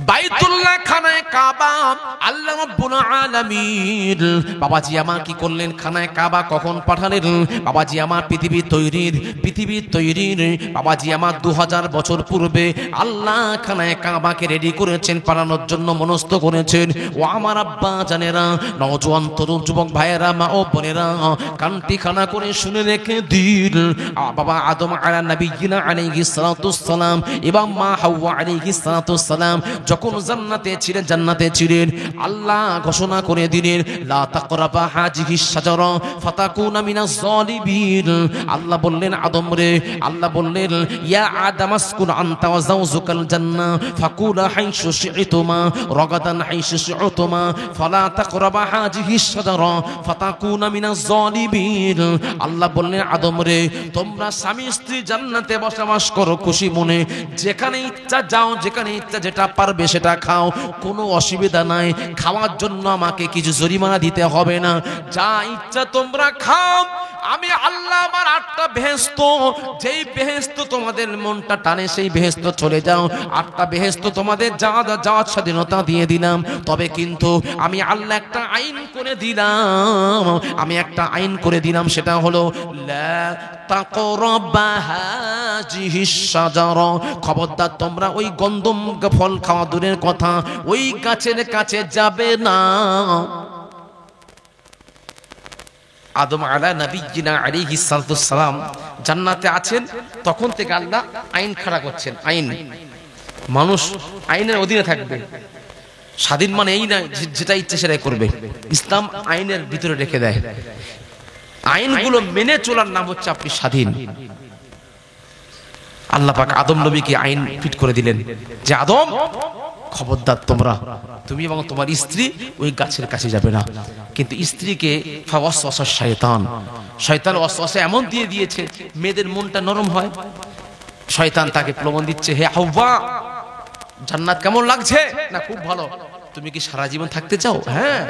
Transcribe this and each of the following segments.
বাইতুল্লাহ খানায় কাবা আল্লাহ রাব্বুল আলামিন বাবাজি আমার কি করলেন? খানায় কাবা কখন পাঠালেন? বাবাজি আমার পৃথিবী তৈরির বাবাজি আমার 2000 বছর পূর্বে আল্লাহ খানায় কাবাকে রেডি করেছেন, পাঠানোর জন্য মনস্থ করেছেন। ও আমার আব্বা জানেরা, নওজোয়ান তরুণ যুবক ভাইয়েরা, মা ও বোনেরা, কানটি খানা করে শুনে রেখে দিন। বাবা আদম আলা নবিয়িনা আলাইহিস সালাতুস সালাম এবং মা হাওয়া আলাইহিস সালাতুস সালাম যখন জান্নাতে ছিলেন আল্লাহ ঘোষণা করে দিলেন লা তাকরাবা হাযিহিস শাজারা ফাতাকুনা মিনাজ জালিমিন। আল্লাহ বললেন আদম রে, আল্লাহ বললেন ইয়া আদম আসকুন আনতা ওয়া যাওজুকাল জান্নাহ ফাকুলা হাইসু শি'তুমা রাগাদান হাইসু শি'তুমা ফালা তাকরাবা হাযিহিস শাজারা ফাতাকুনা মিনাজ জালিমিন। আল্লাহ বললেন আদম রে, তোমরা স্বামী স্ত্রী জান্নাতে বসবাস করো খুশি মনে, যেখানে ইচ্ছা যাও, যেখানে ইচ্ছা যেটা পারবে সেটা খাও, কোনো অসুবিধা নাই। খাওয়ার জন্য আমাকে কিছু জরিমানা দিতে হবে না, যা ইচ্ছা তোমরা খাও। আমি আল্লাহ আমার 8টা বেহেশত, যেই বেহেশত তোমাদের মনটা টানে সেই বেহেশত চলে যাও। 8টা বেহেশত তোমাদের যাওয়ার স্বাধীনতা দিয়ে দিলাম। তবে কিন্তু আমি আল্লাহ একটা আইন করে দিলাম, সেটা হলো লা তাকরাবা হাযিহিস শাজারা, খবরদার তোমরা ওই গন্ধম ফল খাওয়া দূরের কথা, ওই গাছের কাছে যাবে না। আদম আলা নবিয়িনা আলাইহিস সালাতুস সালাম জান্নাতে আছেন, তখন থেকে আল্লাহ আইন খাড়া করছেন। আইন, মানুষ আইনের অধীনে থাকবে, স্বাধীন মানে এই না যেটা ইচ্ছে সেটাই করবে। ইসলাম আইনের ভিতরে রেখে দেয়, আইনগুলো মেনে চলার নাম হচ্ছে আপনি স্বাধীন। আল্লাহ পাক আদম নবীকে আইন ফিট করে দিলেন যে আদম খবরদার তুমি এবং তোমার স্ত্রী ওই গাছের কাছে যাবে না। কিন্তু স্ত্রীকে ফাওয়াসওয়াসা শয়তান ওয়াসওয়াসা এমন দিয়ে দিয়েছে, মেয়েদের মনটা নরম হয়। শয়তান তাকে প্রলোভন দিচ্ছে, হে হাওয়া জান্নাত কেমন লাগছে? না খুব ভালো। তুমি কি সারা জীবন থাকতে চাও? হ্যাঁ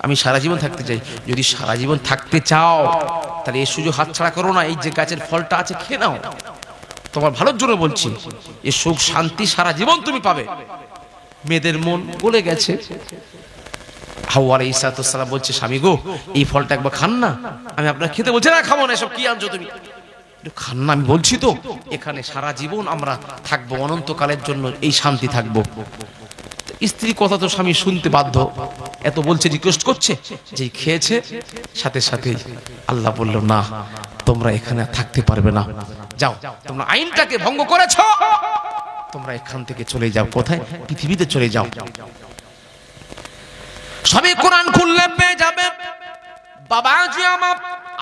আমি সারা জীবন থাকতে চাই। যদি সারা জীবন থাকতে চাও তাহলে এই সুযোগ হাতছাড়া করো না, এই যে গাছের ফলটা আছে খেয়ে নাও, তোমার ভালোর জন্য বলছি। এই সুখ শান্তি সারা জীবন তুমি পাবে। মেয়েদের মন গলে গেছে। হাওয়া আলাইহিস সালাম বলছে, স্বামী গো এই ফলটা একবার খান না। আমি আপনার খেতে বলছি না, খাবো না, এসব কি আনছো তুমি, খান না। আমি বলছি তো এখানে সারা জীবন আমরা থাকবো, অনন্তকালের জন্য এই শান্তি থাকবো। স্ত্রী কথা তো স্বামী শুনতে বাধ্য, এত বলছে, রিকোয়েস্ট করছে, যেই খেয়েছে সাথে সাথেই আল্লাহ বলল না তোমরা এখানে থাকতে পারবে না, যাও, তোমরা আইনটাকে ভঙ্গ করেছ, তোমরা এখান থেকে চলে যাও। কোথায়? পৃথিবীতে চলে যাও। সবই কোরআন খুললে পেয়ে যাবে। বাবাজি আমার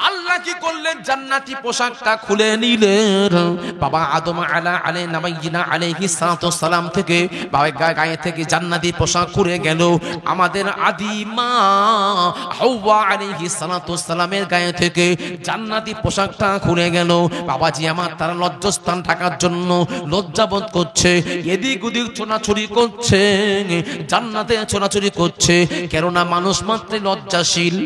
আল্লাহ কি করলেন? জান্নাতি পোশাকটা খুলে নিলেন। বাবা আদম আলাইহিস সালাম থেকে গায়ে থেকে জান্নাতি পোশাক খুলে গেল। আমাদের আদি মা হাওয়া আলাইহিস সালামের গায়ে থেকে জান্নাতি পোশাকটা খুলে গেল। বাবাজি আমার তারা লজ্জাস্থান ঢাকার জন্য লজ্জাবোধ করছে, এদিক ওদিক ছোনাছুরি করছে, জান্নাতে ছোনাছুরি করছে। কেননা মানুষ মাত্রই লজ্জাশীল।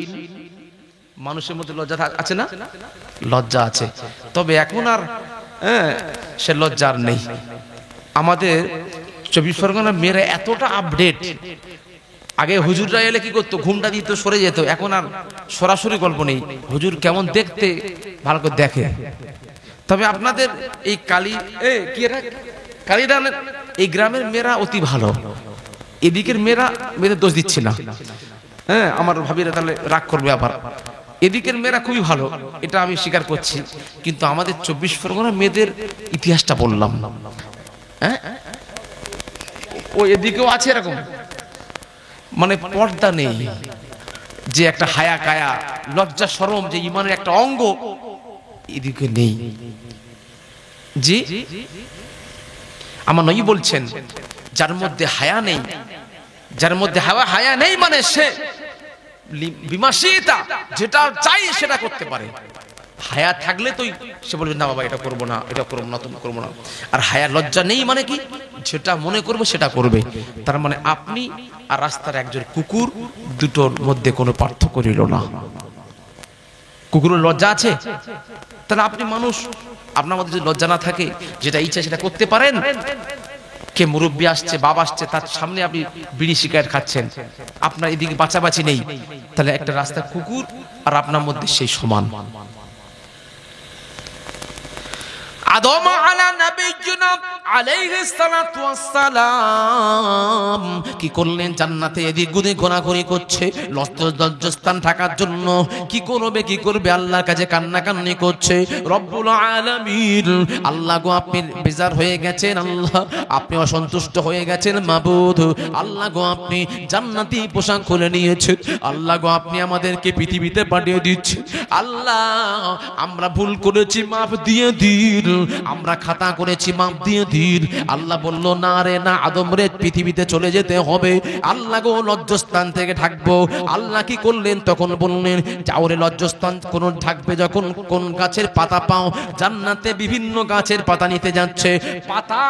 মানুষের মধ্যে লজ্জা আছে না? লজ্জা আছে, তবে এখন আর সে লজ্জা আর নেই। আমাদের 24 পরগনার মেয়েরা এতটা আপডেট। আগে হুজুররা এলে কি করতো? ঘুমটা দিত, সরে যেত। এখন আর সরাসরি গল্প নেই, হুজুর কেমন দেখতে ভালো করে দেখে। তবে আপনাদের এই কালীদানের এই গ্রামের মেয়েরা অতি ভালো। এদিকের মেয়েদের দোষ দিচ্ছে না, হ্যাঁ আমার ভাবিরা তাহলে রাগ করবে আবার। এদিকের মেয়েরা খুবই ভালো, এটা আমি স্বীকার করছি। কিন্তু আমাদের 24 পরগনা মেয়েদের ইতিহাসটা বললাম, হ্যাঁ ও এদিকেও আছে এরকম, মানে পর্দা নেই, যে একটা হায়া কায়া লজ্জা শরম যে ইমানের একটা অঙ্গ, এদিকে নেই। জি আমার নবী বলছেন যার মধ্যে হায়া নেই, যার মধ্যে হায়া নেই মানে সে বিমাশিতা, যেটা চাই সেটা করতে পারে। হায়া থাকলে তো সে বলবে না বাবা এটা করবো না, এটা করবো না, তুমি করবো না। আর হায়া লজ্জা নেই মানে কি? যেটা মনে করবে সেটা করবে। তার মানে আপনি আর রাস্তার একজন কুকুর, দুটোর মধ্যে কোনো পার্থক্য রইল না। কুকুরের লজ্জা আছে, তাহলে আপনি মানুষ, আপনার মধ্যে যদি লজ্জা না থাকে, যেটা ইচ্ছা সেটা করতে পারেন, কে মুরব্বী আসছে, বাবা আসছে, তার সামনে আপনি বিড়ি সিগারেট খাচ্ছেন, আপনার এদিকে বাঁচাবাচি নেই, তাহলে একটা রাস্তা কুকুর আর আপনার মধ্যে সেই সমান। আদম আলা নবিয়্যিনা আলাইহিস সালাতু ওয়াস সালাম কি করলেন? জান্নাতে এদিক ওদিক ঘোরাঘুরি করছে লজ্জাস্থান থাকার জন্য। কি করবে আল্লাহর কাছে কান্নাকান্নি করছে। রব্বুল আলামিন, আল্লাহ গো আপনি বেজার হয়ে গেছেন, আল্লাহ আপনি অসন্তুষ্ট হয়ে গেছেন মাবুদ। আল্লাহ গো আপনি জান্নাতি পোশাক খুলে নিয়েছেন, আল্লাহ গো আপনি আমাদেরকে পৃথিবীতে পাঠিয়ে দিচ্ছেন, আল্লাহ আমরা ভুল করেছি মাফ দিয়ে দিন, আমরা খাতা করেছি মাফ দিয়ে দিন। আল্লাহ বলল না রে না আদম রে, পৃথিবীতে চলে যেতে হবে। আল্লাহ গো লজ্জাস্থান থেকে ঢাকবো। আল্লাহ কি করলেন? তখন বললেন যাও রে লজ্জাস্থান কোন ঢাকবে যখন কোন গাছের পাতা পাও। জান্নাতে বিভিন্ন গাছের পাতা নিতে যাচ্ছে, পাতা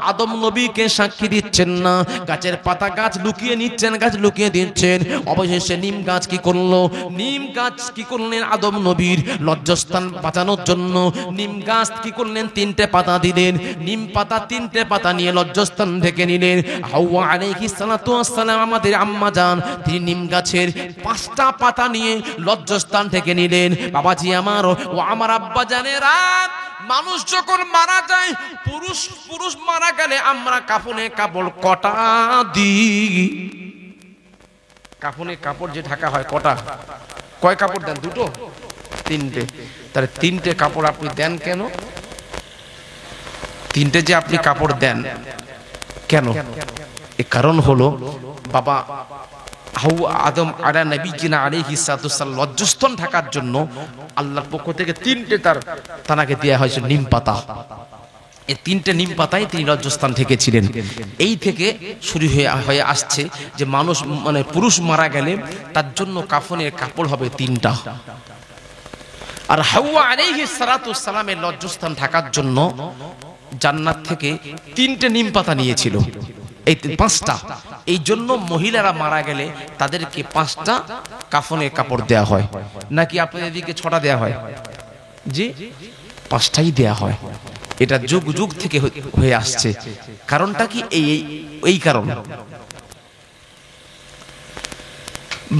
আদম নবীকে সাক্ষী দিচ্ছেন না, গাছের পাতা গাছ লুকিয়ে নিচ্ছেন, গাছ লুকিয়ে দিচ্ছেন। অবশেষে নিম গাছ কি করলো? নিম গাছ কি করলেন? আদম নবীর লজ্জাস্থান বাঁচানোর জন্য নিম গাছ কি করলেন? 3টে পাতা দিলেন। নিম পাতা 3টে পাতা নিয়ে লজ্জাস্থান থেকে নিলেন। হাওয়া আলাইহিস সালাতু ওয়াস সালাম আমাদের আম্মা জান, তিনি নিম গাছের 5টা পাতা নিয়ে লজ্জাস্থান থেকে নিলেন। বাবাজি আমার ও আমার আব্বা জানেরা, মানুষ যখন মারা যায়, পুরুষ মারা গেলে আমরা কাফনে কাপড় কটা দিই? কাফনে কাপড় যে ঢাকা হয় কটা? কয় কাপড় দেন? 2টো 3টে? তাহলে 3টে কাপড় আপনি দেন কেন? 3টে যে আপনি কাপড় দেন কেন? এর কারণ হলো বাবা হাওয়া আদম আলা নবিয়্যিনা আলাইহিস সালাতু সাল্লাম লজ্জাস্থান থাকার জন্য আল্লাহর পক্ষ থেকে 3টে তানাকে দেয়া হয়েছে নিম পাতা। এই 3টে নিম পাতায় তিনি লজ্জাস্থান থেকেছিলেন। এই থেকে শুরু হয়ে আসছে যে মানুষ মানে পুরুষ মারা গেলে তার জন্য কাফনের কাপড় হবে 3টা। আর হাওয়া আলাইহিস সালাতু সালামের লজ্জাস্থান থাকার জন্য জান্নাত থেকে 3টে নিম পাতা নিয়েছিল, এই 5টা। এই জন্য মহিলারা মারা গেলে তাদেরকে 5টা কাফনের কাপড় দেয়া হয়, নাকি আপনাদের দিকে 6টা দেয়া হয়? জি, 5টাই দেয়া হয়। এটা যুগ যুগ থেকে হয়ে আসছে। কারণটা কি? এই কারণ।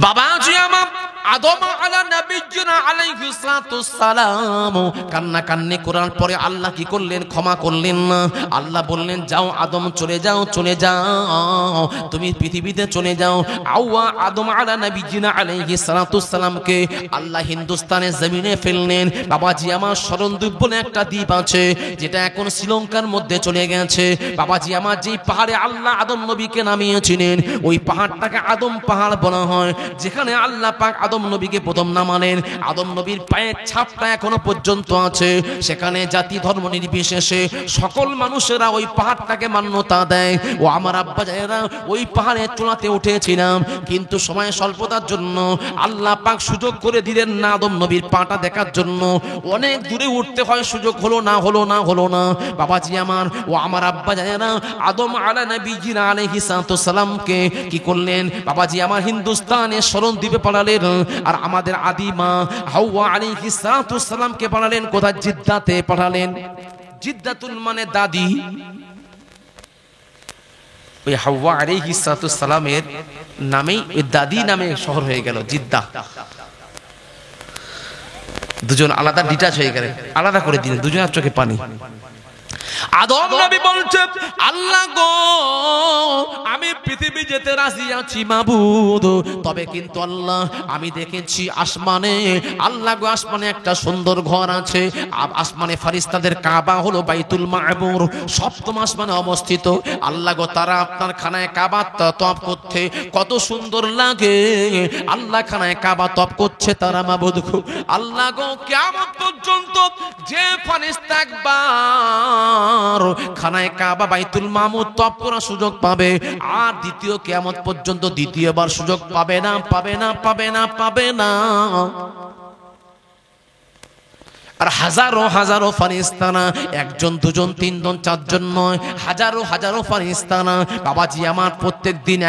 বাবাজি আমার আদম আলা নবিয়্যিনা আলাইহিস সালাতু সালাম কান্নাকান্নি করার পরে আল্লাহ কি করলেন? ক্ষমা করলেন না। আল্লাহ বললেন যাও আদম, চলে যাও, চলে যাও, তুমি পৃথিবীতে চলে যাও। আওয়া আদম আলা নবিয়্যিনা আলাইহিস সালাতু সালামকে আল্লাহ হিন্দুস্তানের জমিনে ফেললেন। বাবাজি আমার শরণদ্বীপ বলে একটা দ্বীপ আছে, যেটা এখন শ্রীলঙ্কার মধ্যে চলে গেছে। বাবাজি আমার যেই পাহাড়ে আল্লাহ আদম নবীকে নামিয়েছিলেন, ওই পাহাড়টাকে আদম পাহাড় বলা হয়। যেখানে আল্লাহ পাক আদম নবীকে প্রথম নামালেন, আদম নবীর পায়ের ছাপটা এখনো পর্যন্ত আছে। সেখানে জাতি ধর্ম নির্বিশেষে সকল মানুষেরা ওই পাহাড়টাকে মান্যতা দেয়। ও আমার আব্বা জানেরা, ওই পাহাড়ের চূড়াতে উঠেছিলাম, কিন্তু সময় স্বল্পতার জন্য আল্লাহ পাক সুযোগ করে দিলেন না আদম নবীর পাটা দেখার জন্য। অনেক দূরে উঠতে হয়, সুযোগ হলো না। বাবাজি আমার ও আমার আব্বা জানেরা, আদম আলা নবিয়্যিনা আলাইহিস সালাতু সালামকে কি করলেন? বাবাজি আমার হিন্দুস্তানে শরণদ্বীপে পাঠালেন। আর আমাদের আদিমা হাওয়া আলাইহিস সালাতু সালামকে পাঠালেন কোথায়? জিদ্দাতে পাঠালেন। জিদ্দাতুল মানে দাদি। ওই হাওয়া আলাইহিস সালাতু সালামের নামেই ওই দাদি নামে শহর হয়ে গেল জিদ্দা। দুজন আলাদা ডিটাচ হয়ে গেলেন, আলাদা করে দিলেন, দুজনের চোখে পানি। আদম নবী বলছে আল্লাহ গো, আমি পৃথিবী যেতে রাজি আছি মাবুদ, তবে কিন্তু আল্লাহ আমি দেখেছি আসমানে, আল্লাহ গো আসমানে একটা সুন্দর ঘর আছে। আসমানে ফেরেশতাদের কাবা হলো বাইতুল মামুর, 7ম আসমানে অবস্থিত। আল্লাহ গো তারা আপনার খানায় কাবা তওয়াফ করতে কত সুন্দর লাগে। আল্লাহ খানায় কাবা তওয়াফ করছে তারা মাবুদ গো। আল্লাহ গো কিয়ামত পর্যন্ত যে ফেরেশতা একবার খানায় কাবা বাইতুল মামুর তওয়াফ করার সুযোগ পাবে, আর দ্বিতীয় কিয়ামত পর্যন্ত দ্বিতীয়বার সুযোগ পাবে না। আর হাজারো হাজারো ফারিস্তানা, একজন দুজন তিনজন চারজন নয়, হাজারো হাজারো ফারিস্তানা বাবাজি আমার প্রত্যেক দিন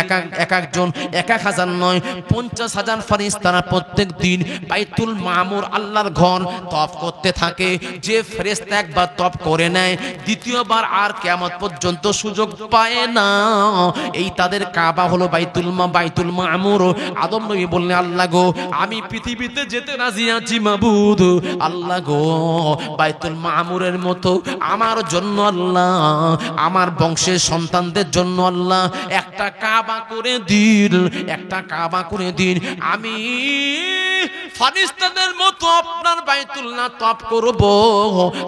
এক একজন 1000 নয় 50,000 ফারিস্তানা প্রত্যেক দিন বাইতুল মামুর আল্লাহর ঘর তওয়াফ করতে থাকে। যে ফেরেশতা একবার তওয়াফ করে নেয় দ্বিতীয়বার আর কিয়ামত পর্যন্ত সুযোগ পায় না। এই তাদের কাবা হলো বাইতুল মামুর। আদম নবী বললেন, আল্লাহ গো আমি পৃথিবীতে যেতে রাজি আছি মাবুদ। আল্লাহ গো বাইতুল মামুরের মতো আমার জন্য আল্লাহ, আমার বংশের সন্তানদের জন্য আল্লাহ একটা কাবা করে দিন, একটা কাবা করে দিন। আমি ফারিস্তাদের মতো আপনার বাইতুল্লাহ তওয়াফ করব।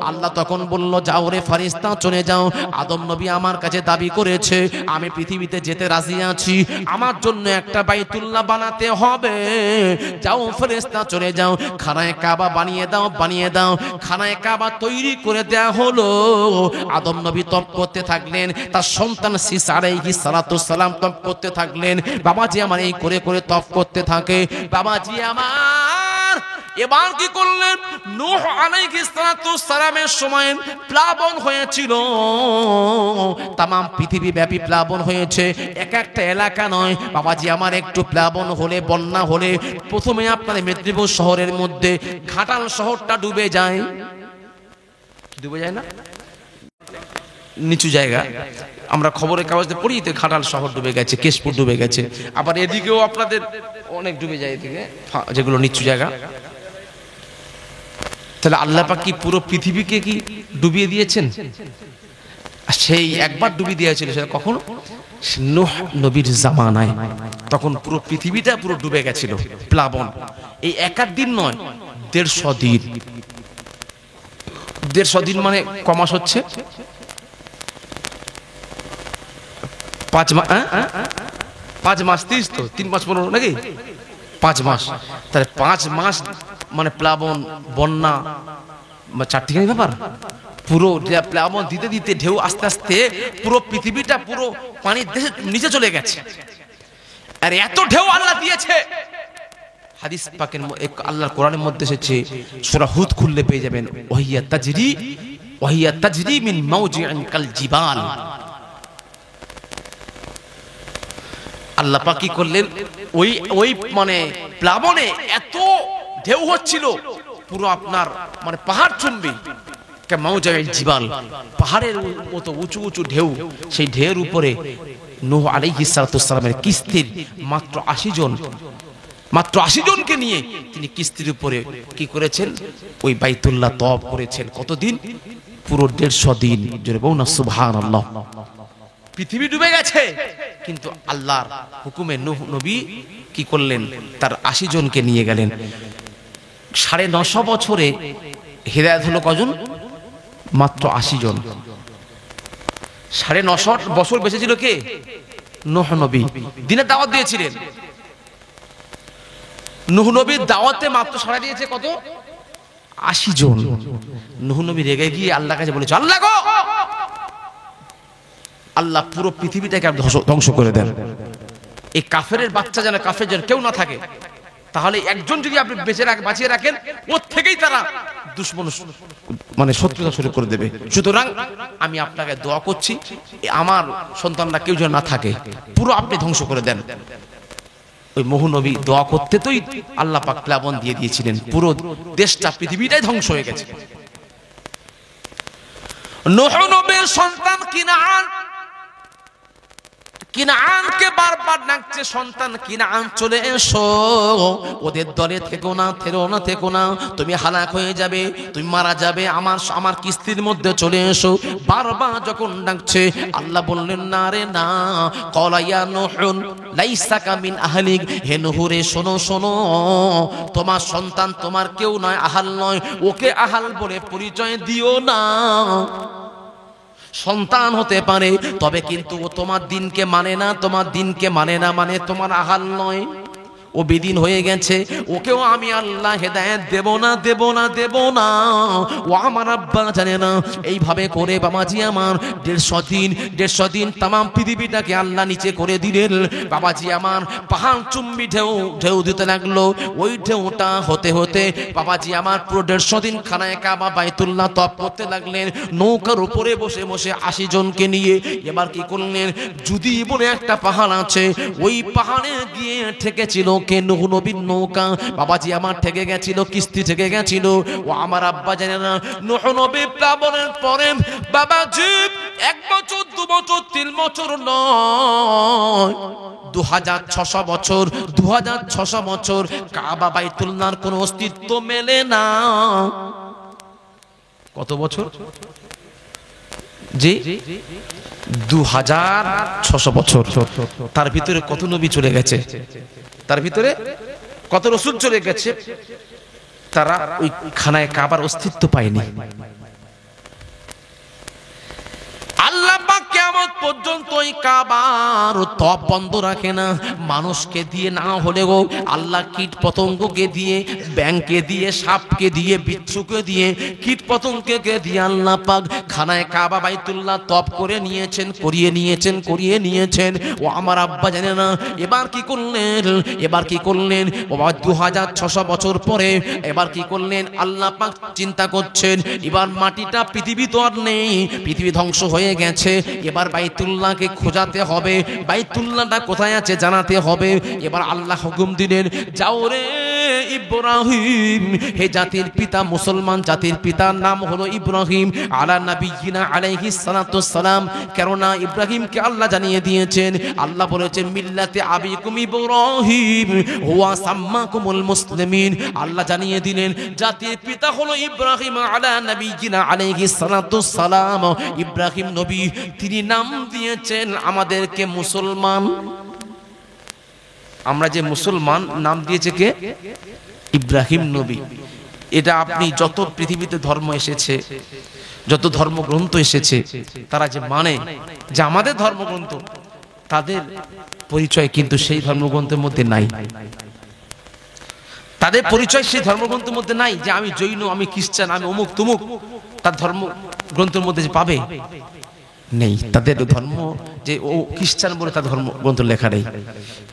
আল্লাহ তখন বলল, যাও রে ফারিস্তা চলে যাও। আদম নবী আমার কাছে দাবি করেছে আমি পৃথিবীতে যেতে রাজি আছি, আমার জন্য একটা বাইতুল্লাহ বানাতে হবে। যাও ফেরেশতা চলে যাও, খানায়ে কাবা বানিয়ে দাও, বানিয়ে দাও। খানায়ে কাবা তৈরি করে দেয়া হলো। আদম নবী তওয়াফ করতে থাকলেন, তার সন্তান সিস আলাইহিস সালাতু সালাম তওয়াফ করতে থাকলেন। বাবাজি আমার এই করে করে তওয়াফ করতে থাকে। বাবাজি আমার এবার কি করলেন, নূহ আলাইহিস সালাতু সালামের সময় প্লাবন হয়েছিল, তামাম পৃথিবী ব্যাপী প্লাবন হয়েছে, এক একটা এলাকা নয়। বাবাজি আমার একটু প্লাবন হলে, বন্যা হলে প্রথমে আপনাদের মেদিনীপুর শহরের মধ্যে ঘাটাল শহরটা ডুবে যায়। ডুবে যায় না, নিচু জায়গা, আমরা খবরের কাগজে পড়ি তো ঘাটাল শহর ডুবে গেছে, কেশপুর ডুবে গেছে। আবার এদিকেও আপনাদের অনেক ডুবে যায়, এদিকে যেগুলো নিচু জায়গা। তাহলে আল্লাহ পাক কি পুরো পৃথিবীকে কি ডুবিয়ে দিয়েছেন? সেই একবার ডুবিয়ে দিয়েছিল, সেটা কখন? নূহ নবীর জামানায়। তখন পুরো পৃথিবীটা পুরো ডুবে গেছিল, প্লাবন। এই এক দিন নয়, 150 দিন। 150 দিন মানে কমাস হচ্ছে 5 মাস, 5 মাস 30 তো 3 মাস 15 নাকি 5 মাস। তাহলে 5 মাস মানে প্লাবন, বন্যা, চারটিখানি ব্যাপার। পুরো প্লাবন দিতে দিতে ঢেউ আস্তে আস্তে পুরো পৃথিবীটা পুরো পানির নিচে চলে গেছে। আর এত ঢেউ আল্লাহ দিয়েছে, হাদিস পাকের আল্লাহর কোরআনের মধ্যে এসেছে, সূরা হুদ খুললে পেয়ে যাবেন, ওয়াহিয়া তাজরি মিন মাওজি'ন কাল জিবাল। আল্লাহ পাক কি করলেন, ওই মানে প্লাবনে এত ঢেউ হচ্ছিল পুরো আপনার মানে পাহাড় চুম্বি, মাওজাইল জিবাল, পাহাড়ের মতো উঁচু উঁচু ঢেউ। সেই ঢেউর উপরে নূহ আলাইহিস সালাতু সালামের কিস্তির মাত্র 80 জনকে নিয়ে তিনি কিস্তির উপরে কি করেছেন, ওই বাইতুল্লাহ তওয়াফ করেছেন। কতদিন? পুরো 150 দিন। জোরে বলুন না সুবহানাল্লাহ। পৃথিবী ডুবে গেছে, কিন্তু আল্লাহর হুকুমে নূহ নবী কি করলেন, তার 80 জনকে নিয়ে গেলেন। 950 বছরে হিদায়াত হলো কজন? মাত্র 80 জন। 950 বছর বেঁচে ছিল কে? নূহ নবী। দিনের দাওয়াত দিয়েছিলেন। নূহ নবীর দাওয়াতে মাত্র সাড়া দিয়েছে কত? 80 জন। নূহ নবী রেগে গিয়ে আল্লাহর কাছে বলেছে, আল্লাহ গো, আল্লাহ পুরো পৃথিবীটাকে ধ্বংস করে দেন। এই কাফেরের বাচ্চা যেন, কাফের যেন কেউ না থাকে। তাহলে একজন যদি আপনি বাঁচিয়ে রাখেন, ওর থেকেই তারা দুশমন মানে শত্রুতা শুরু করে দেবে। সুতরাং আমি আপনাকে দোয়া করছি, আমার সন্তানরা কেউ যেন না থাকে, পুরো আপনি ধ্বংস করে দেন। ওই মহানবী দোয়া করতে তোই আল্লাহ পাক প্লাবন দিয়ে দিয়েছিলেন, পুরো দেশটা পৃথিবীটাই ধ্বংস হয়ে গেছে। নূহ নবীর সন্তান কিনানকে বারবার ডাকছে, সন্তান কিনান চলে এসো, ওদের দলে থেকো না, তুমি হালাক হয়ে যাবে, তুমি মারা যাবে, আমার কিস্তির মধ্যে চলে এসো। বারবার যখন ডাকছে, আল্লাহ বললেন, না রে না। ক্বালা ইয়া নূহুন লাইসা কামিন আহলিক, হে নূহ রে শোনো, তোমার সন্তান তোমার কেউ নয়, আহাল নয়, ওকে আহাল বলে পরিচয় দিও না। সন্তান হতে পারে, তবে কিন্তু ও তোমার দিনকে মানে না, মানে তোমার আহাল নয়। ও বেদিন হয়ে গেছে, ওকেও আমি আল্লাহ হেদায়েত দেব না, দেব না, দেব না। ও আমার আব্বা জানে না। এইভাবে করে বাবাজি আমার 150 দিন তাম পৃথিবীটাকে আল্লাহ নিচে করে দিলেন। বাবাজি আমার পাহাড় চুম্বি ঢেউ দিতে লাগলো। ওই ঢেউটা হতে হতে বাবাজি আমার পুরো 150 দিন খানায় কাবা বাইতুল্লাহ তপ করতে লাগলেন নৌকার উপরে বসে বসে 80 জনকে নিয়ে। এবার কি করলেন, যদি বলে একটা পাহাড় আছে, ওই পাহাড়ে গিয়ে ঠেকেছিল কে নূহ নবীর নৌকা। বাবাজি আমার ঠেকে গেছিল, কিস্তি ঠেকে গেছিল। ও আমার আব্বা জানে না, নূহ নবী প্লাবনের পরে বাবাজি 1 বছর 2 বছর 3 বছর নয়, 2600 বছর, 2600 বছর কাবা বাইতুল্লাহর কোনো অস্তিত্ব মেলে না। কত বছর জি? 2600 বছর। তার ভিতরে কত নবী চলে গেছে, তার ভিতরে কত রাসূল চলে গেছে, তারা ওই খানায় কাবার অস্তিত্ব পায়নি। আল্লাহ পাক কিয়ামত পর্যন্ত ওই কাবার তপ বন্ধ রাখে না। মানুষকে দিয়ে না হলেও আল্লাহ কীট পতঙ্গকে দিয়ে, ব্যাংকে দিয়ে, সাপকে দিয়ে, বিচ্ছুকে দিয়ে, কীট পতঙ্গকে দিয়ে আল্লাহ পাক খানায় কাবা বাইতুল্লাহ তপ করে নিয়েছেন, করিয়ে নিয়েছেন। ও আমার আব্বা জানে না এবার কি করলেন, এবার কি করলেন। বাবা 2600 বছর পরে এবার কি করলেন, আল্লাহ পাক চিন্তা করছেন এবার মাটিটা, পৃথিবী তো আর নেই, পৃথিবী ধ্বংস হয়ে গেছে, এবার বাইতুল্লাহকে খোঁজাতে হবে, বাইতুল্লাহটা কোথায় আছে জানাতে হবে। এবার আল্লাহ হুকুম দিলেন, যাও রে ইব্রাহিম, হে জাতির পিতা, মুসলমান জাতির পিতার নাম হলো ইব্রাহিম আলা নবিয়িনা আলাইহিস সালাতু সালাম। কেননা ইব্রাহিমকে আল্লাহ জানিয়ে দিয়েছেন, আল্লাহ বলেছেন মিল্লাতে আবিকুম ইব্রাহিম হুয়া সাম্মাকুমুল মুসলিমিন। আল্লাহ জানিয়ে দিলেন জাতির পিতা হলো ইব্রাহিম আলা নবিয়িনা আলাইহিস সালাতু সালাম। ইব্রাহিম নবী, তিনি নাম দিয়েছেন আমাদেরকে মুসলমান। আমরা যে মুসলমান, নাম দিয়েছে কে? ইব্রাহিম নবী। এটা আপনি যত পৃথিবীতে ধর্ম এসেছে, যত ধর্মগ্রন্থ এসেছে, তারা যে মানে যে আমাদের ধর্মগ্রন্থ, তাদের পরিচয় কিন্তু সেই ধর্মগ্রন্থের মধ্যে নাই। তাদের পরিচয় সেই ধর্মগ্রন্থের মধ্যে নাই যে আমি জৈন, আমি খ্রিস্টান, আমি অমুক তুমুক, তার ধর্মগ্রন্থের মধ্যে যে পাবে নেই। তাদের ধর্ম যে ও খ্রিস্টান বলে তার ধর্মগ্রন্থ লেখা নেই।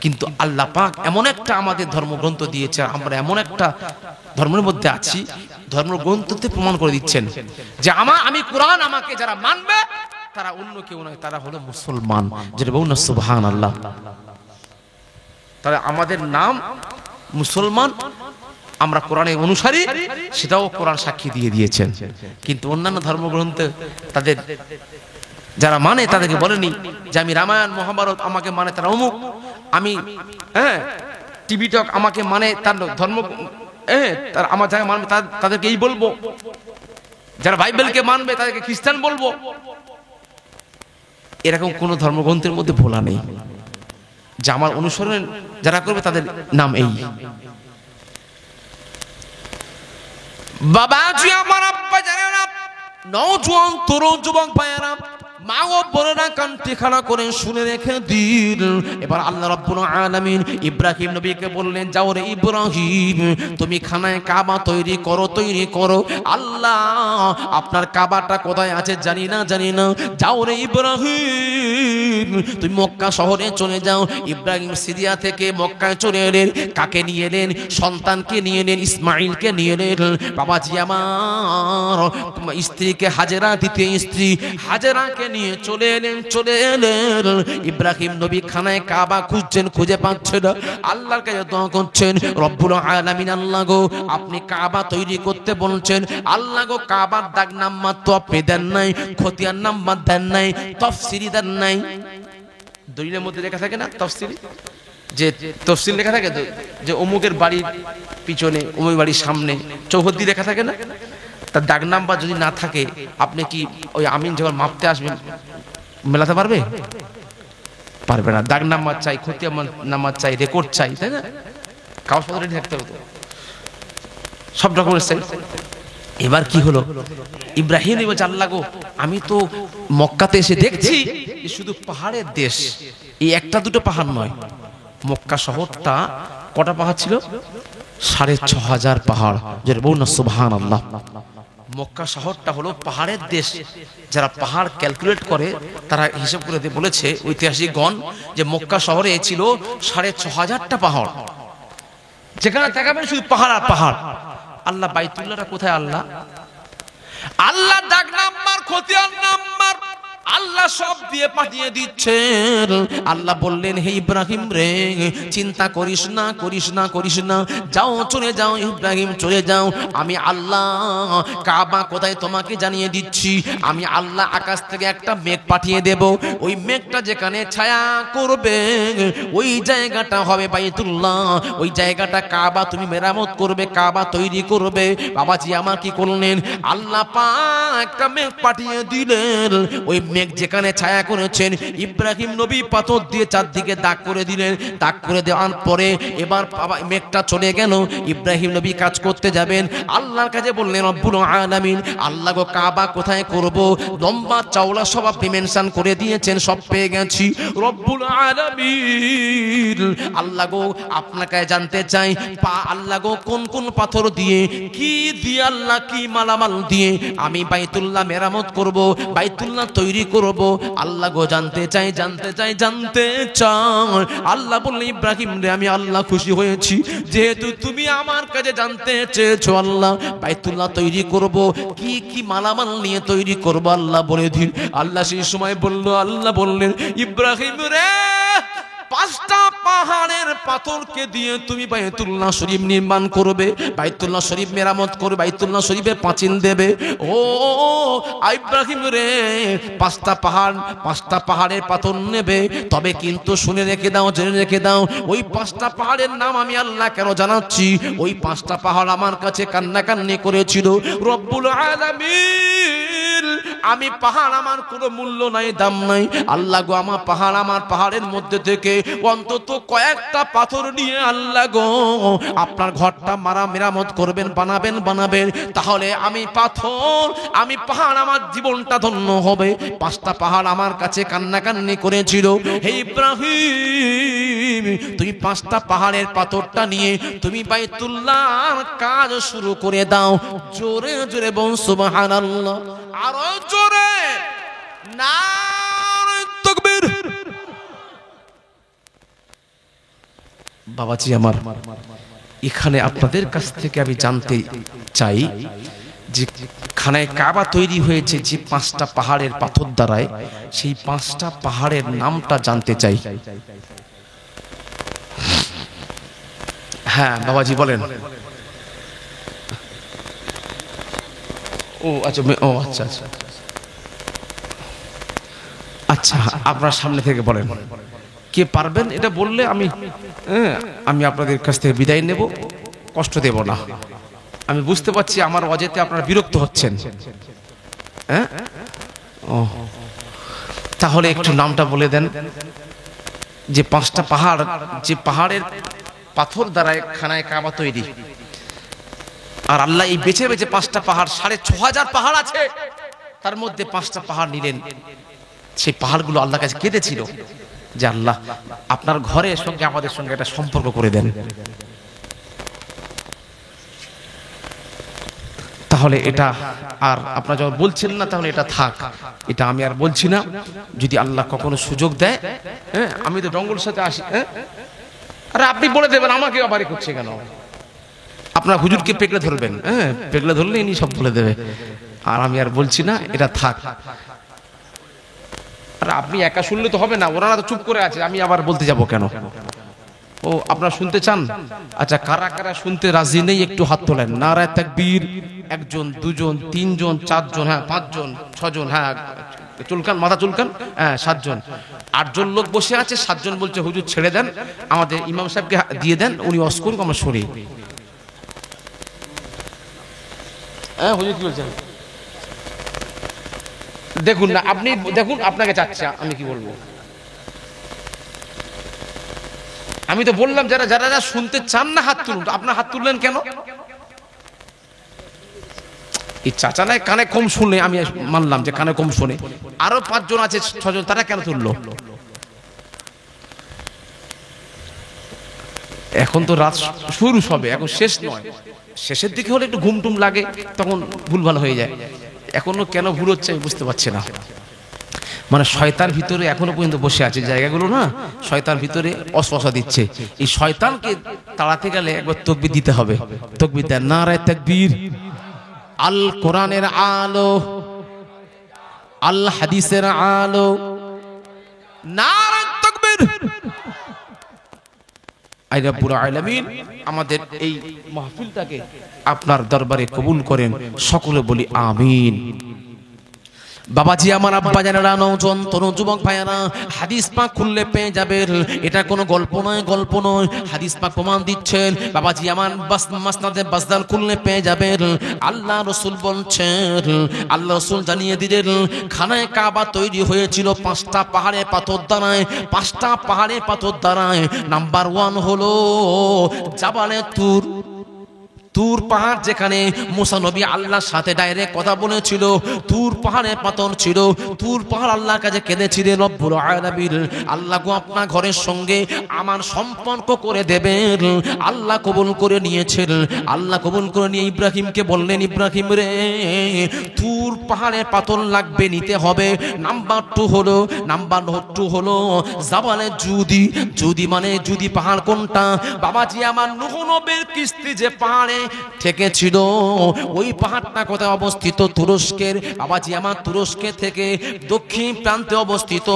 কিন্তু আল্লাহ পাক এমন একটা আমাদের ধর্মগ্রন্থ দিয়েছে, আমরা এমন একটা ধর্মের মধ্যে আছি, ধর্মগ্রন্থতে প্রমাণ করে দিচ্ছেন যে আমি কোরআন, আমাকে যারা মানবে তারা অন্য কেউ নয়, তারা হলো মুসলমান। যেটা বলুন না সুবহানাল্লাহ। তাহলে আমাদের নাম মুসলমান, আমরা কোরআনের অনুসারী, সেটাও কোরআন সাক্ষী দিয়ে দিয়েছেন। কিন্তু অন্যান্য ধর্মগ্রন্থে তাদের যারা মানে তাদেরকে বলেনি যে আমি রামায়ণ মহাভারত আমাকে মানে তারা অমুক, আমি টিভিটক আমাকে মানে তার ধর্ম, তার আমার যাকে মানবে তাদেরকে এই বলবো, যারা বাইবেলকে মানবে তাদেরকে খ্রিস্টান বলবো। এরকম কোন ধর্মগ্রন্থের মধ্যে বলা নেই যে আমার অনুসরণ যারা করবে তাদের নাম এই। বাবাজি আমার আব্বা জানে না, নওজোয়ান তরুণ যুবক ভাইয়েরা, মা ও বোনেরা কান্তি খাড়া করে শুনে রেখে দিন। এবার আল্লাহ রাব্বুল আলামিন ইব্রাহিম নবীকে বললেন, যাও রে ইব্রাহিম, তুমি খানায় কাবা তৈরি করো। আল্লাহ আপনার কাবাটা কোথায় আছে জানি না। যাও রে ইব্রাহিম, তুমি মক্কা শহরে চলে যাও। ইব্রাহিম সিরিয়া থেকে মক্কায় চলে এলেন। কাকে নিয়ে এলেন? সন্তানকে নিয়ে এলেন, ইসমাইলকে নিয়ে এলেন। বাবাজি আমার স্ত্রীকে হাজেরা, দ্বিতীয় স্ত্রী হাজেরাকে নিয়ে চলে এলেন। ইব্রাহিম নবী খানায় কাবা খুঁজছেন, খুঁজে পাচ্ছেন না। আল্লাহর কাছে দোয়া করছেন, রব্বুল আলামিন আল্লাহ গো, আপনি কাবা তৈরি করতে বলছেন। আল্লাহ গো, কাবার দাগ নাম্বার তো আপনি দেন নাই, খতিয়ান নাম্বার দেন নাই, তাফসীরি দেন নাই। দলিলের মধ্যে লেখা থাকে না তাফসীরি, যে তাফসীর লেখা থাকে যে অমুকের বাড়ির পিছনে, অমুক বাড়ির সামনে চৌহদ্দি লেখা থাকে না, তার দাগ নাম্বার যদি না থাকে, আপনি কি ওই আমিন যখন মাপতে আসবেন মেলাতে পারবে? পারবে না। দাগ নাম্বার চাই, খতিয়ান নাম্বার চাই, রেকর্ড চাই, তাই না? কাগজপত্র রেডি থাকতে হবে, সব ডকুমেন্টস চাই। এবার কি হলো, ইব্রাহিম বলছে, আল্লাহ গো, আমি তো মক্কাতে এসে দেখছি শুধু পাহাড়ের দেশ, এই একটা দুটো পাহাড় নয়, মক্কা শহরটা কটা পাহাড় ছিল? 6500 পাহাড়। যে বলুন সুবহানাল্লাহ। মক্কা শহরটা হলো পাহাড়ের দেশ। যারা পাহাড় ক্যালকুলেট করে তারা হিসাব করে বলেছে ঐতিহাসিকগণ যে মক্কা শহরে ছিল 6500টা পাহাড়। যেখানে তাকাবেন শুধু পাহাড় আর পাহাড়। আল্লাহ বাইতুল্লাহটা কোথায়? আল্লাহ আল্লাহ ডাক নাম্বার খতিয়ান নাম্বার আল্লাহ সব দিয়ে পাঠিয়ে দিচ্ছেন। আল্লাহ বললেন, হে ইব্রাহিম রে, চিন্তা করিস না, করিস না, করিস না, যাও, চলে যাও ইব্রাহিম, চলে যাও। আমি আল্লাহ কাবা কোথায় তোমাকে জানিয়ে দিচ্ছি। আমি আল্লাহ আকাশ থেকে একটা মেঘ পাঠিয়ে দেব। ওই মেঘটা যেখানে ছায়া করবে ওই জায়গাটা হবে বাইতুল্লাহ। ওই জায়গাটা কাবা তুমি মেরামত করবে, কাবা তৈরি করবে। বাবাজি আমার কি করলেন? আল্লাহ পাক একটা মেঘ পাঠিয়ে দিলেন। ওই মেঘ যেখানে ছায়া করেছেন ইব্রাহিম নবী পাথর দিয়ে চারদিকে দাগ করে দিলেন। দাগ করে দেওয়ার পরে এবার মেঘটা চলে গেল। ইব্রাহিম নবী কাজ করতে যাবেন, আল্লাহর কাছে বললেন, রব্বুল আলামিন, আল্লাহ গো কাবা কোথায় করব? লম্বা চওড়া সব আপনি মেনশন করে দিয়েছেন, সব পেয়ে গেছি। রব্বুল আলামিন, আল্লাহ গো আপনাকে জানতে চাই, আল্লাহ গো কোন কোন পাথর দিয়ে, কি দিয়ে, আল্লাহ কি মালামাল দিয়ে আমি বাইতুল্লাহ মেরামত করব, বাইতুল্লাহ তৈরি করব? আল্লাহ গো জানতে চাই, জানতে চাই, জানতে চাই। আল্লাহ বললেন, ইব্রাহিম রে, আমি আল্লাহ খুশি হয়েছি যেহেতু তুমি আমার কাছে জানতে চেয়েছো। আল্লাহ বাইতুল্লাহ তৈরি করব, কি কি মালামাল নিয়ে তৈরি করব আল্লাহ বলে দিন। আল্লাহ সেই সময় বলল, আল্লাহ বললেন, ইব্রাহিম রে, 5টা পাহাড়ের পাথরকে দিয়ে তুমি বাইতুল্লাহ শরীফ নির্মাণ করবে, বাইতুল্লাহ শরীফ মেরামত করবে, বাইতুল্লাহ শরীফের পাঁচিল দেবে। ও ইব্রাহিম রে, 5টা পাহাড়ের পাথর নেবে। তবে কিন্তু শুনে রেখে দাও, জেনে রেখে দাও, ওই 5টা পাহাড়ের নাম আমি আল্লাহ কেন জানাচ্ছি? ওই 5টা পাহাড় আমার কাছে কান্নাকান্নি করেছিল। রব্বুল আলামিন, আমি পাহাড় আমার কোনো মূল্য নাই, দাম নাই। আল্লাহ গো আমার পাহাড়, আমার পাহাড়ের মধ্যে থেকে অন্তত কয়েকটা পাথর নিয়ে আল্লাহ গো আপনার ঘরটা মেরামত করবেন, বানাবেন। তাহলে আমি পাথর, আমি পাহাড়, আমার জীবনটা ধন্য হবে। 5টা পাহাড় আমার কাছে কান্নাকান্নি করেছিল। হে ইব্রাহিম, তুমি 5টা পাহাড়ের পাথরটা নিয়ে তুমি বাইতুল্লাহর কাজ শুরু করে দাও। জোরে জোরে বল সুবহানাল্লাহ, আরো জোরে নারে তাকবীর। বাবাজি আমার, এখানে আপনাদের কাছ থেকে আমি জানতে চাই যে খানায় কাবা তৈরি হয়েছে যে 5টা পাহাড়ের পাথর দ্বারায়, সেই 5টা পাহাড়ের নামটা জানতে চাই। হ্যাঁ বাবাজি বলেন। ও আচ্ছা, আচ্ছা আচ্ছা আচ্ছা, আপনার সামনে থেকে বলেন, কে পারবেন এটা বললে আমি আপনাদের কাছ থেকে বিদায় নেব, কষ্ট দেব না। আমি বুঝতে পারছি আমার অজেতে আপনারা বিরক্ত হচ্ছেন। হ্যাঁ, তাহলে একটু নামটা বলে দেন। যে 5টা পাহাড়, যে পাহাড়ের পাথর দ্বারা খানায় কাবা তৈরি, আর আল্লাহ এই বেছে বেছে 5টা পাহাড়, 6500 পাহাড় আছে, তার মধ্যে 5টা পাহাড় নিলেন। সেই পাহাড়গুলো আল্লাহর কাছে কেঁদেছিল যে আল্লাহ আপনার ঘরের সঙ্গে আমাদের সঙ্গে একটা সম্পর্ক করে দেন। তাহলে এটা আর আপনারা যখন বলছেন না, তাহলে এটা থাক, এটা আমি আর বলছি না। যদি আল্লাহ কখনো সুযোগ দেয়, আমি তো জঙ্গলের সাথে আসি, আরে আপনি বলে দেবেন, আমাকে আবার করছে কেন? আপনার হুজুরকে পেকড়ে ধরবেন, পেকড়ে ধরলে ইনি সব বলে দেবে। আর আমি আর বলছি না, এটা থাক। আর আপনি একা শুনলে তো হবে না, ওনারা তো চুপ করে আছে, আমি আবার বলতে যাব কেন? ও আপনারা শুনতে চান? আচ্ছা, কারা কারা শুনতে রাজি নেই একটু হাত তোলেন। নারায়ে তাকবীর। 1 জন, 2 জন, 3 জন, 4 জন, হ্যাঁ 5 জন, 6 জন, হ্যাঁ চুলকান, মাথা চুলকান, হ্যাঁ 7 জন। 8 জন লোক বসে আছে, 7 জন বলছে হুজুর ছেড়ে দেন, আমাদের ইমাম সাহেবকে দিয়ে দেন, উনি ওয়াজ করুক, আমরা সরি। হ্যাঁ হুজুর কি বলছেন? দেখুন না, আপনি দেখুন, আপনাকে চাচ্ছে, আমি কি বলবো? আমি তো বললাম যারা যারা শুনতে চান না হাত তুলুন। আপনার হাত তুললেন কেন? এই চাচা নাই কানে কম শুনে, আমি মানলাম যে কানে কম শুনে। আরো 5 জন আছে, 6 জন, তারা কেন তুললো? এখন তো রাত শুরু হবে, এখন শেষ নয়, শেষের দিকে হলে একটু ঘুমটুম লাগে, তখন ভুলভাল হয়ে যায়। এখনো কেন ভুল হচ্ছে আমি বুঝতে পারছি না। মানে শয়তান ভিতরে এখনো পর্যন্ত বসে আছে, জায়গাগুলো না শয়তান ভিতরে অসওয়াসা দিচ্ছে। এই শয়তানকে তাড়াতে গেলে একবার তাকবীর দিতে হবে। তাকবীর দেন, নারায়ে তাকবীর। আল কোরআনের আলো, আল হাদিসের আলো, নারায়ে তাকবীর। আই রব্বুল আলামিন আমাদের এই মাহফিলটাকে আপনার দরবারে কবুল করেন, সকলে বলি আমিন। বাবাজি আমার, আব্বা জানেরা, নওজোয়ান তরুণ যুবক ভাইয়েরা, হাদিস পাক খুললে পেয়ে যাবেন। এটা কোনো গল্প নয়, গল্প নয়, হাদিস পাক প্রমাণ দিচ্ছেন। বাবাজি আমার, মাসনাদে বাজদার খুললে পেয়ে যাবেন। আল্লাহ রাসূল বলছেন, আল্লাহ রাসূল জানিয়ে দিলেন, খানায়ে কাবা তৈরি হয়েছিল 5টা পাহাড়ে পাথর দ্বারায়, 5টা পাহাড়ে পাথর দ্বারায়। নাম্বার 1 হলো জাবালে তুর। তুর পাহাড়, যেখানে মুসা নবী আল্লাহর সাথে ডাইরেক্ট কথা বলেছিল। তুর পাহাড়ে পাথর ছিল। তুর পাহাড় আল্লাহর কাছে কেঁদেছিলেন, রব্বুল আলামিন আল্লাহ গো, আপনার ঘরের সঙ্গে আমার সম্পর্ক করে দেবেন। আল্লাহ কবুল করে নিয়েছেন। আল্লাহ কবুল করে নিয়ে ইব্রাহিমকে বললেন, ইব্রাহিম রে, তুর পাহাড়ে পাথর লাগবে, নিতে হবে। নাম্বার 2 হলো জাবালে জুদি। জুদি মানে জুদি পাহাড় কোনটা? বাবাজি আমার, নূহ নবীর কিস্তি যে পাহাড়ে ঠেকেছিল, ওই পাহাড়টা কোথায় অবস্থিত? তুরস্কের। বাবাজি আমার, তুরস্কের থেকে দক্ষিণ প্রান্তে অবস্থিত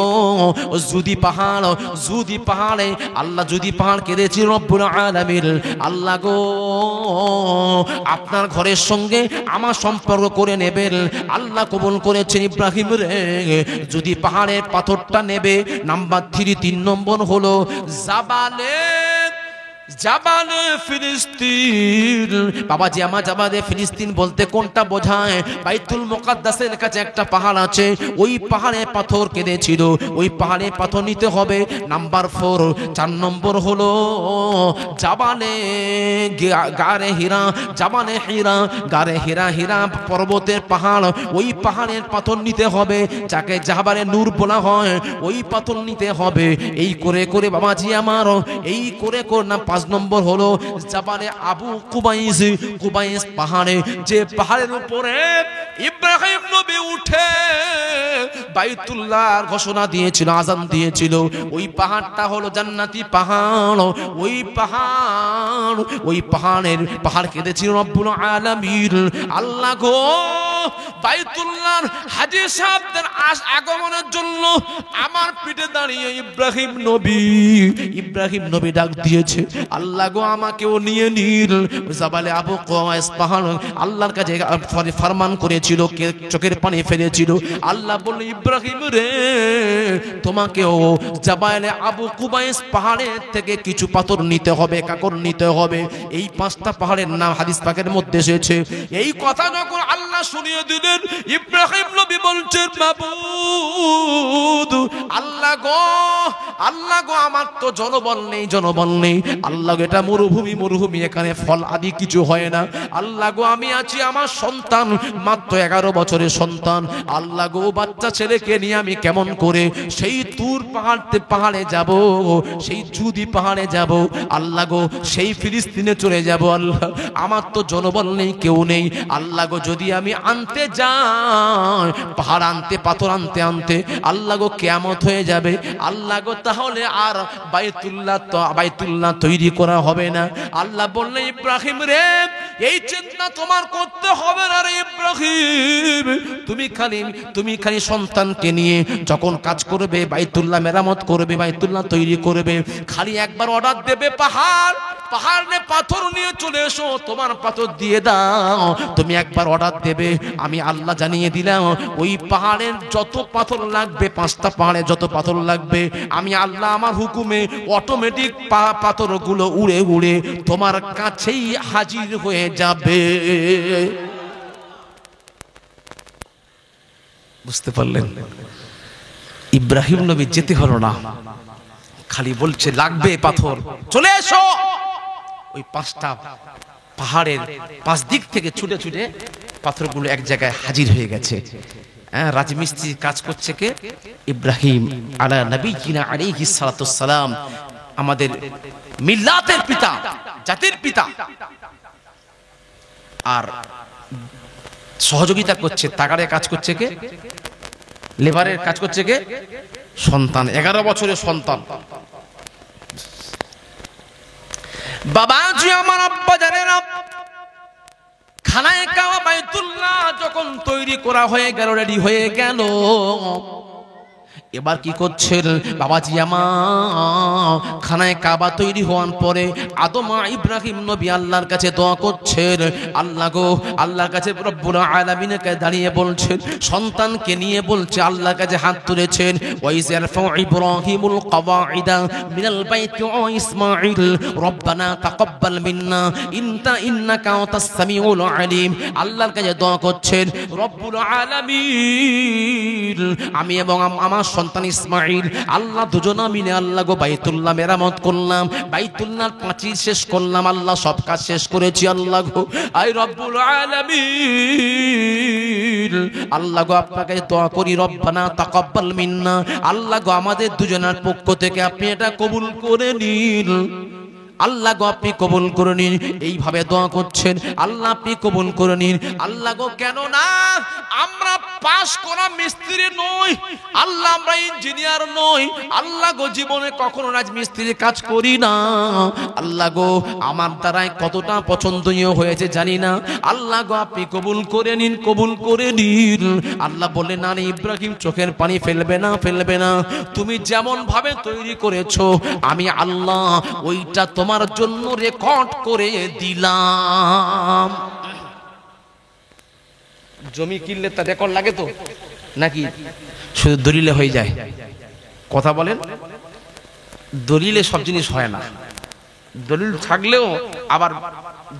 জুদি পাহাড়। জুদি পাহাড়ে আল্লাহ জুদি পাহাড় কেঁদেছিল, রব্বুল আলামিন আল্লাহ গো, আপনার ঘরের সঙ্গে আমার সম্পর্ক করে নেবেন। আল্লাহ কবুল করেছেন ইব্রাহিম রে, জুদি পাহাড়ের পাথরটা নেবে। নাম্বার 3 নম্বর হলো জাবালে ফিলিস্তিন। বাবাজি আমার, জাবালে ফিলিস্তিন বলতে কোনটা বোঝায়? বাইতুল মুকাদ্দাসের কাছে একটা পাহাড় আছে, ওই পাহাড়ে পাথর কেঁদেছিল, ওই পাহাড়ে পাথর নিতে হবে। নাম্বার 4 নম্বর হলো জাবালে গারে হীরা। জাবালে হীরা, গারে হীরা, হীরা পর্বতের পাহাড়, ওই পাহাড়ের পাথর নিতে হবে, যাকে জাবালে নূর বলা হয়, ওই পাথর নিতে হবে। এই করে করে বাবাজি আমার, এই করে করে না 5 নম্বর হলো জাবালে আবু কুবাইস। কুবাইস পাহাড়ে, যে পাহাড়ের উপরে ইব্রাহিম নবী উঠে বাইতুল্লাহর ঘোষণা দিয়েছিল, আযান দিয়েছিল, ওই পাহাড়টা হলো জান্নাতি পাহাড়। ওই পাহাড় কেঁদেছিল রব্বুল আলামিন আল্লাহ গো, বাইতুল্লাহর হাজী সাহেবদের আগমনের জন্য আমার পিঠে দাঁড়িয়ে ইব্রাহিম নবী ডাক দিয়েছে, আল্লাহ গো, আমাকেও নিয়ে নিল। জাবালে আবু কুবাইস পাহাড় আল্লাহর কাছে ফরমান করেছিল, চোখের পানি ফেলেছিল। আল্লাহ বলল, ইব্রাহিম রে, তোমাকেও জাবালে আবু কুবাইস পাহাড়ের থেকে কিছু পাথর নিতে হবে, কাকর নিতে হবে। এই 5টা পাহাড়ের নাম হাদিস পাকের মধ্যে এসেছে। এই কথা যখন আল্লাহ শুনিয়ে দিলেন, ইব্রাহিম নবী বলছেন, মাবুদ আল্লাহ গো, আমার তো জনবল নেই। আল্লাহ গো, এটা মরুভূমি, এখানে ফল আদি কিছু হয় না। আল্লাহ গো, আমি আছি, আমার সন্তান মাত্র 11 বছরের সন্তান। আল্লাহ গো, বাচ্চা ছেলেকে নিয়ে আমি কেমন করে সেই তুর পাহাড়ে যাব, সেই জুদি পাহাড়ে যাব? আল্লাহ গো, সেই ফিলিস্তিনে চলে যাব। আল্লাহ, আমার তো জনবল নেই, কেউ নেই। আল্লাহ গো, যদি আমি আনতে যাই, পাহাড় আনতে, পাথর আনতে আল্লাহ গো, কিয়ামত হয়ে যাবে। আল্লাহ গো, তাহলে আর বাইতুল্লাহ তৈরি করা হবে না। আল্লাহ বললেন, ইব্রাহিম রে, এই চিন্তা তোমার করতে হবে না রে ইব্রাহিম, তুমি খালি সন্তানকে নিয়ে যখন কাজ করবে, বাইতুল্লাহ মেরামত করবে, বাইতুল্লাহ তৈরি করবে, খালি একবার অর্ডার দেবে, পাহাড় পাথর নিয়ে চলে এসো, তোমার পাথর দিয়ে দাও। তুমি একবার অর্ডার দেবে, আমি আল্লাহ জানিয়ে দিলাম, ওই পাহাড়ের যত পাথর লাগবে, 5টা পাহাড়ে যত পাথর লাগবে, আমি আল্লাহ আমার হুকুমে অটোমেটিক পাথরগুলো উড়ে উড়ে তোমার কাছেই হাজির হয়ে যাবে। বুঝতে পারলেন? ইব্রাহিম নবী যেতে হলো না, খালি বলছে লাগবে পাথর, চলে এসো। ওই 5টা পাহাড়ের 5 দিক থেকে ছুটে ছুটে পাথরগুলো এক জায়গায় হাজির হয়ে গেছে। রাজমিস্ত্রি কাজ করছে কে? ইব্রাহিম আলা নবিয়িনা আলাইহিস সালাতুস সালাম। আমাদের মিল্লাতের পিতা, জাতির পিতা। আর সহযোগিতা করছে, তাগাড়ে কাজ করছে কে? লেবারের কাজ করছে কে? সন্তান, 11 বছরের সন্তান। বাবাজি আমার, আব্বা জানেরা, খানায়ে কাবা বাইতুল্লাহ যখন তৈরি করা হয়ে গেল, রেডি হয়ে গেল, এবার কি করছেন বাবাজি আমার? খানায়ে কাবা তৈরি হওয়ার পরে আদম ইব্রাহিম নবী আল্লাহর কাছে দোয়া করছেন, আল্লাহ গো, আল্লাহর কাছে রব্বুল আলামিনকে দাঁড়িয়ে বলছেন, সন্তানকে নিয়ে বলছে, আল্লাহর কাছে হাত তুলেছেন, ওয়াইজ ইয়ারফাউ ইব্রাহিমুল কওয়াইদা মিনাল বাইতি ওয়া ইসমাঈল রব্বানা তাকাব্বাল মিন্না ইন্নাকা আনতাস সামিউল আলিম। আল্লাহর কাছে দোয়া করছেন, রব্বুল আলামিন, আমি এবং আমার সন্তান ইসমাঈল, আল্লাহ দুজনা মিলে আল্লাহ গো বাইতুল্লাহ মেরামত করলাম, বাইতুল্লাহর প্রাচীর শেষ করলাম, আল্লাহ সব কাজ শেষ করেছি, আল্লাহ গো আই রব্বুল আলামিন, আল্লাহ গো আপনাকে দোয়া করি, রব্বানা তাকাব্বাল মিন্না, আল্লাহ গো আমাদের দুজনের পক্ষ থেকে আপনি এটা কবুল করে নিন, আল্লাহ গো আপনি কবুল করে নিন। এইভাবে দোয়া করছেন, আল্লাহ আপনি কবুল করে নিন। আল্লাহ গো, কেন না আমরা পাশ করা মিস্ত্রি নই, আল্লাহ আমরা ইঞ্জিনিয়ার নই, আল্লাহ গো জীবনে কখনো রাজমিস্ত্রির কাজ করি না, আল্লাহ গো আমার দ্বারাই কতটা পছন্দনীয় হয়েছে জানি না, আল্লাহ গো আপনি কবুল করে নিন, কবুল করে নিন। আল্লাহ বললেন, না ইব্রাহিম, চোখের পানি ফেলবে না, ফেলবে না, তুমি যেমন ভাবে তৈরি করেছো আমি আল্লাহ ওইটা তোমার জন্য রেকর্ড করে দিলাম। জমি কিনলে তার রেকর্ড লাগে তো নাকি শুধু দলিলে হয়ে যায়? কথা বলেন, দলিলে সব জিনিস হয় না, দলিল থাকলেও আবার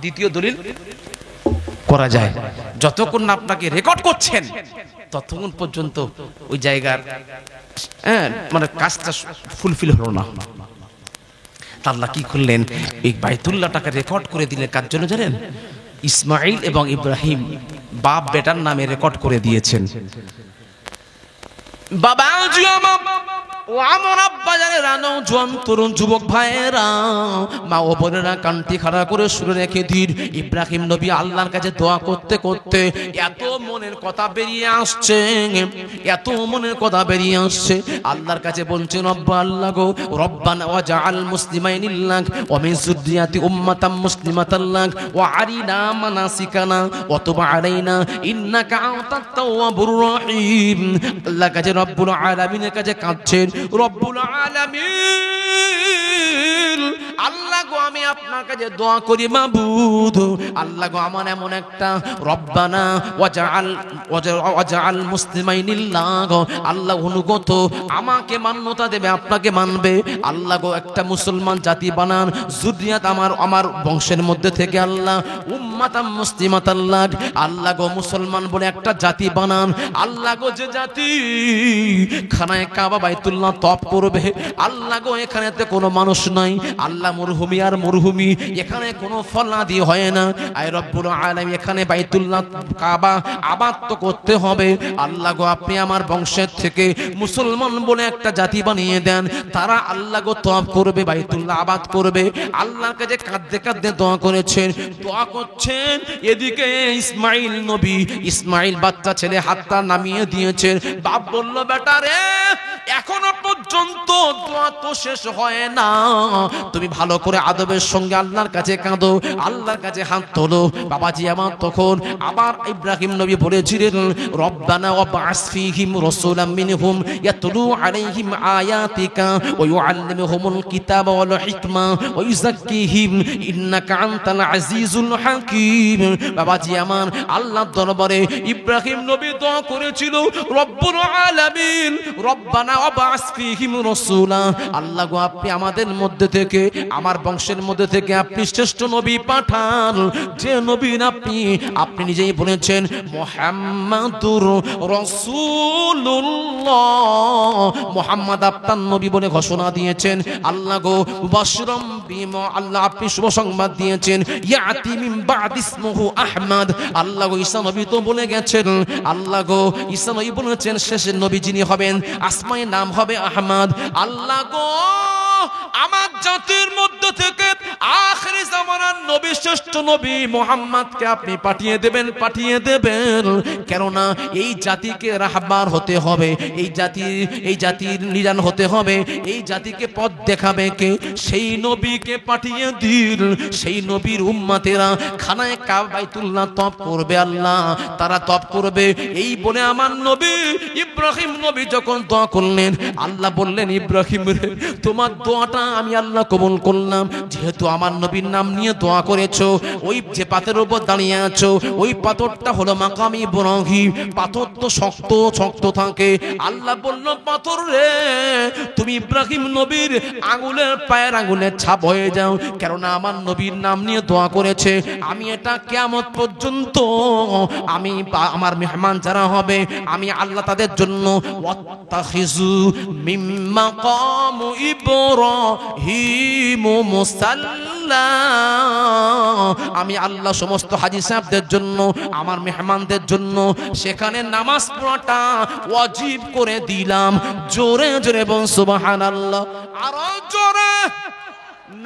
দ্বিতীয় দলিল করা যায়। যতক্ষণ না আপনাকে রেকর্ড করছেন ততক্ষণ পর্যন্ত ওই জায়গার মানে কাজটা ফুলফিল হলো না। আল্লাহ কি করলেন, এই বাইতুল্লাহটাকে রেকর্ড করে দিলেন। কার জন্য জানেন? ইসমাঈল এবং ইব্রাহিম বাপ বেটার নামে রেকর্ড করে দিয়েছেন। বাবা ও আমার আব্বা জানেরা, নওজোয়ান তরুণ যুবক ভাইয়েরা, মা ও বোনেরা, কান্তি খাড়া করে শুনে রেখে দিন, ইব্রাহিম নবী আল্লাহর কাছে দোয়া করতে করতে এত মনের কথা বেরিয়ে আসছে, এত মনের কথা বেরিয়ে আসছে, আল্লাহর কাছে বলছেন, রব্বা আল্লাহ গো, রব্বানা ওয়াজআল মুসলিমাইনি লাক ওয়া মিন যুররিয়াতি উম্মাতাম মুসলিমাতান লাক ওয়া আরিনা মানাসিকানা ওয়া তুব আলাইনা ইন্নাকা আনতাত তাওয়াবুর রহিম। আল্লাহর কাছে, রব্বুল আলামিনের কাছে কাঁদছেন, রব্বুল আলামিন, আল্লাহ গো আমি আপনার কাছে দোয়া করি মাবুদ, আল্লাহ গো আমার এমন একটা, রব্বানা ওয়াজআল মুসলিমাইনি লাক, আল্লাহ অনুগত আমাকে মান্যতা দেবে, আপনাকে মানবে, আল্লাহ গো একটা মুসলমান জাতি বানান, যুররিয়াত আমার বংশের মধ্যে থেকে আল্লাহ উম্মাতাম মুসলিমাতান লাক, আল্লাহ গো মুসলমান বলে একটা জাতি বানান, আল্লাহ গো যে জাতি খানায়ে কাবা বাইতুল্লাহ তপ করবে, আল্লাহ গো এখানেতে কোনো মানুষ নাই, আল্লাহ মরুভূমি আর মরুভূমি, এখানে কোনো ফলাদি হয় না, আয় রব্বুল আলামিন এখানে বাইতুল্লাহ কাবা আবাদ তো করতে হবে, আল্লাহ গো আপনি আমার বংশের থেকে মুসলমান বলে একটা জাতি বানিয়ে দেন, তারা আল্লাহ গো তপ করবে, বাইতুল্লাহ আবাদ করবে। আল্লাহর কাছে কাঁদতে কাঁদতে দোয়া করেছেন, দোয়া করছেন, এদিকে ইসমাঈল নবী, ইসমাঈল বাচ্চা ছেলে হাতটা নামিয়ে দিয়েছেন। বাপ বলল, বেটা রে, এখনো পর্যন্ত দোয়া তো শেষ হয় না, তুমি ভালো করে আদবের সঙ্গে আল্লাহর কাছে কাঁদো, আল্লাহর কাছে হাত তোলো। বাবাজি আমার তখন আবার ইব্রাহিম নবী বলেছিলেন, রব্বানা ওয়াবআস ফীহিম রাসূলাম মিনহুম ইয়াতলু আলাইহিম আয়াতিকা ওয়া ইউআল্লিমুহুমুল কিতাবা ওয়াল হিকমা ওয়া ইউযাক্কিহিম ইন্নাকা আনতাল আজিজুল হাকীম। বাবাজি আমার, আল্লাহর দরবারে ইব্রাহিম নবী দোয়া করেছিল, রব্বুল আলামিন, রব্বানা ওয়াবআস ফীহিম রাসূলা, আল্লাহ গো আপনি আমাদের মধ্যে থেকে, আমার বংশের মধ্যে থেকে আপনি শ্রেষ্ঠ নবী পাঠান, যে নবী আপনি নিজেই বলেছেন মুহাম্মাদুর রাসূলুল্লাহ, মুহাম্মদ আপনার নবী বলে ঘোষণা দিয়েছেন। আল্লাহ গো মুবাশশিরাম বিমা, আল্লাহ আপনি শুভ সংবাদ দিয়েছেন, ইয়াতি মিন বা'দি ইসমুহু আহমদ, আল্লাহ গো ঈসা নবী তো বলে গেছেন, আল্লাহ গো ঈসা নবী বলেছেন শেষের নবী যিনি হবেন আসমায়ে নাম হবে আহমদ। আল্লাহ গো আমার জাতির মধ্যে থেকে আখিরি জামানার নবী, শ্রেষ্ঠ নবী মুহাম্মদকে আপনি পাঠিয়ে দেবেন। কেননা এই জাতিকে রাহবার হতে হবে, এই জাতির নিজান হতে হবে, এই জাতিকে পথ দেখাবে কে? সেই নবীকে পাঠিয়ে দিন। সেই নবীর উম্মতেরা খানায়ে কাবা বাইতুল্লাহ তওয়াফ করবে, আল্লাহ তারা তওয়াফ করবে। এই বলে আমার নবী ইব্রাহিম নবী যখন দোয়া করলেন, আল্লাহ বললেন, ইব্রাহিম রে, তোমার দোয়াটা আমি আল্লাহ কবুল করলাম। যেহেতু আমার নবীর নাম নিয়ে দোয়া করেছো, ওই যে পাথরের উপর দাঁড়িয়ে আছো, ওই পাথরটা হলো মাকাম ইব্রাহিম। পাথর তো শক্ত থাকে। আল্লাহ বলল, পাথর রে, তুমি ইব্রাহিম নবীর আঙুলের পায়ের আঙুলের ছাপ হয়ে যাও, কেননা আমার নবীর নাম নিয়ে দোয়া করেছে। আমি এটা কিয়ামত পর্যন্ত আমি আমার মেহমান যারা হবে, আমি আল্লাহ তাদের জন্য ওয়াত্তাখিযু মিন মাকাম ইব্রাহিম মুসাল্লা, আমি আল্লাহ সমস্ত হাজী সাহেবদের জন্য, আমার মেহমানদের জন্য সেখানে নামাজ পড়াটা ওয়াজিব করে দিলাম। জোরে জোরে বল সুবহানাল্লাহ, আরো জোরে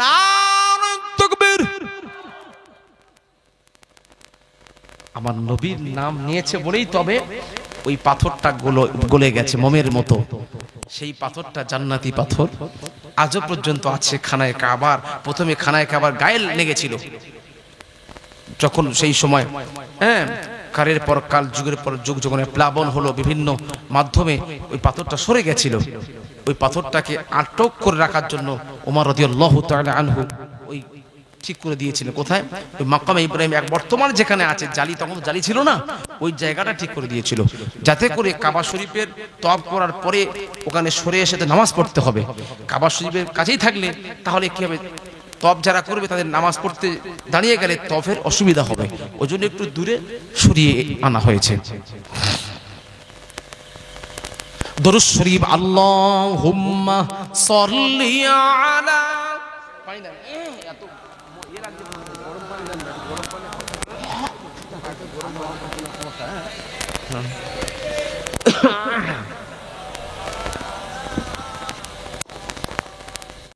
নারে তাকবীর। আমার নবীর নাম নিয়েছে বলেই তবে ওই পাথরটা গলে গেছে মোমের মতো। সেই পাথরটা জান্নাতি পাথর, আজও পর্যন্ত আছে খানায়ে কাবার। প্রথমে খানায়ে কাবার গায়ে লেগেছিল, যখন সেই সময় কালের পর কাল, যুগের পর যুগ, যখন প্লাবন হলো বিভিন্ন মাধ্যমে, ওই পাথরটা সরে গেছিল। ওই পাথরটাকে আটক করে রাখার জন্য ওমর রাদিয়াল্লাহু তাআলা আনহু ওই ঠিক করে দিয়েছিল। কোথায়? ওই মাকামে ইব্রাহিম, এক বর্তমান যেখানে আছে জালি, তখন জালি ছিল না, ওই জায়গাটা ঠিক করে দিয়েছিল, যাতে করে কাবা শরীফের তওয়াফ করার পরে ওখানে সরে এসে নামাজ পড়তে হবে। কাবা শরীফের কাছেই থাকলে তাহলে কি হবে, তওয়াফ যারা করবে তাদের নামাজ পড়তে দাঁড়িয়ে গেলে তওয়াফের অসুবিধা হবে, ওই জন্য একটু দূরে সরিয়ে আনা হয়েছে। দরুদ শরীফ, আল্লাহুম্মা সাল্লি আলা